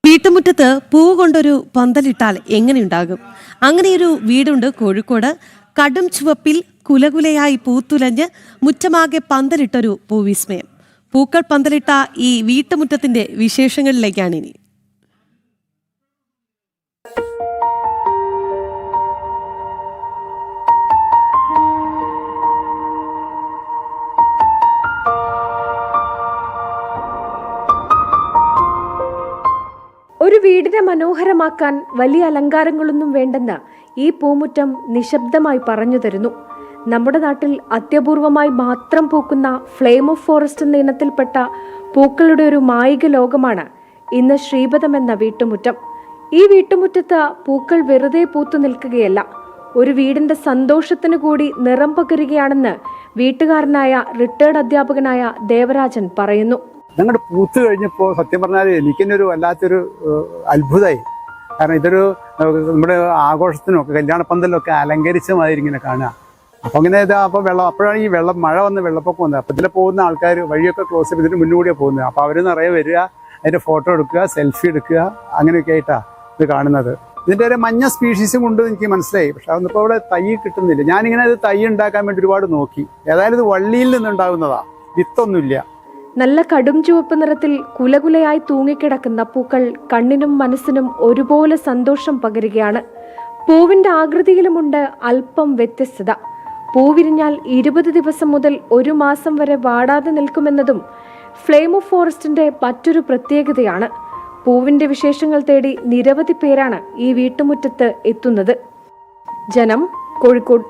വീട്ടുമുറ്റത്ത് പൂ കൊണ്ടൊരു പന്തലിട്ടാൽ എങ്ങനെയുണ്ടാകും? അങ്ങനെയൊരു വീടുണ്ട് കോഴിക്കോട്. കടും ചുവപ്പിൽ കുലകുലയായി പൂത്തുലഞ്ഞ് മുറ്റമാകെ പന്തലിട്ടൊരു പൂവിസ്മയം. പൂക്കൾ പന്തലിട്ട ഈ വീട്ടുമുറ്റത്തിന്റെ വിശേഷങ്ങളിലേക്കാണ് ഇനി. ഒരു വീടിനെ മനോഹരമാക്കാൻ വലിയ അലങ്കാരങ്ങളൊന്നും വേണ്ടെന്ന് ഈ പൂമുറ്റം നിശബ്ദമായി പറഞ്ഞു തരുന്നു. നമ്മുടെ നാട്ടിൽ അത്യപൂർവമായി മാത്രം പൂക്കുന്ന ഫ്ലെയിം ഓഫ് ഫോറസ്റ്റ് എന്ന ഇനത്തിൽപ്പെട്ട പൂക്കളുടെ ഒരു മായിക ലോകമാണ് ഇന്ന് ശ്രീപദം എന്ന വീട്ടുമുറ്റം. ഈ വീട്ടുമുറ്റത്ത് പൂക്കൾ വെറുതെ പൂത്തു നിൽക്കുകയല്ല, ഒരു വീടിന്റെ സന്തോഷത്തിന് കൂടി നിറം പകരുകയാണെന്ന് വീട്ടുകാരനായ റിട്ടയർഡ് അധ്യാപകനായ ദേവരാജൻ പറയുന്നു. ഞങ്ങളുടെ പൂത്ത് കഴിഞ്ഞപ്പോൾ സത്യം പറഞ്ഞാൽ എനിക്കെന്നെ ഒരു വല്ലാത്തൊരു അത്ഭുതമായി. കാരണം ഇതൊരു നമ്മുടെ ആഘോഷത്തിനൊക്കെ കല്യാണ പന്തലിലൊക്കെ അലങ്കരിച്ച മാതിരി ഇങ്ങനെ കാണുക. അപ്പോൾ ഇങ്ങനെ ഇതാ അപ്പോൾ അപ്പോഴാണ് ഈ മഴ വന്ന് വെള്ളപ്പൊക്കം വന്നത്. അപ്പോൾ ഇതിൽ പോകുന്ന ആൾക്കാർ വഴിയൊക്കെ ക്ലോസ് ചെയ്ത് ഇതിന് മുന്നുകൂടിയാണ് പോകുന്നത്. അപ്പോൾ അവർ നിറയെ വരിക, അതിൻ്റെ ഫോട്ടോ എടുക്കുക, സെൽഫി എടുക്കുക, അങ്ങനെയൊക്കെ ആയിട്ടാണ് ഇത് കാണുന്നത്. ഇതിൻ്റെ ഒരു മഞ്ഞ സ്പീഷീസും കൊണ്ട് എനിക്ക് മനസ്സിലായി. പക്ഷെ അതൊന്നിപ്പോൾ അവിടെ തൈ കിട്ടുന്നില്ല. ഞാനിങ്ങനെ ഇത് തൈ ഉണ്ടാക്കാൻ വേണ്ടി ഒരുപാട് നോക്കി. ഏതായാലും ഇത് വള്ളിയിൽ നിന്നുണ്ടാകുന്നതാണ്, വിത്തൊന്നുമില്ല. നല്ല കടും ചുവപ്പ് നിറത്തിൽ കുലകുലയായി തൂങ്ങിക്കിടക്കുന്ന പൂക്കൾ കണ്ണിനും മനസ്സിനും ഒരുപോലെ സന്തോഷം പകരുകയാണ്. പൂവിന്റെ ആകൃതിയിലുമുണ്ട് അല്പം വ്യത്യസ്തത. പൂവിരിഞ്ഞാൽ 20 ദിവസം മുതൽ 1 മാസം വരെ വാടാതെ നിൽക്കുമെന്നതും ഫ്ലെയിം ഓഫ് ഫോറസ്റ്റിന്റെ മറ്റൊരു പ്രത്യേകതയാണ്. പൂവിന്റെ വിശേഷങ്ങൾ തേടി നിരവധി പേരാണ് ഈ വീട്ടുമുറ്റത്ത് എത്തുന്നത്. ജനം, കോഴിക്കോട്.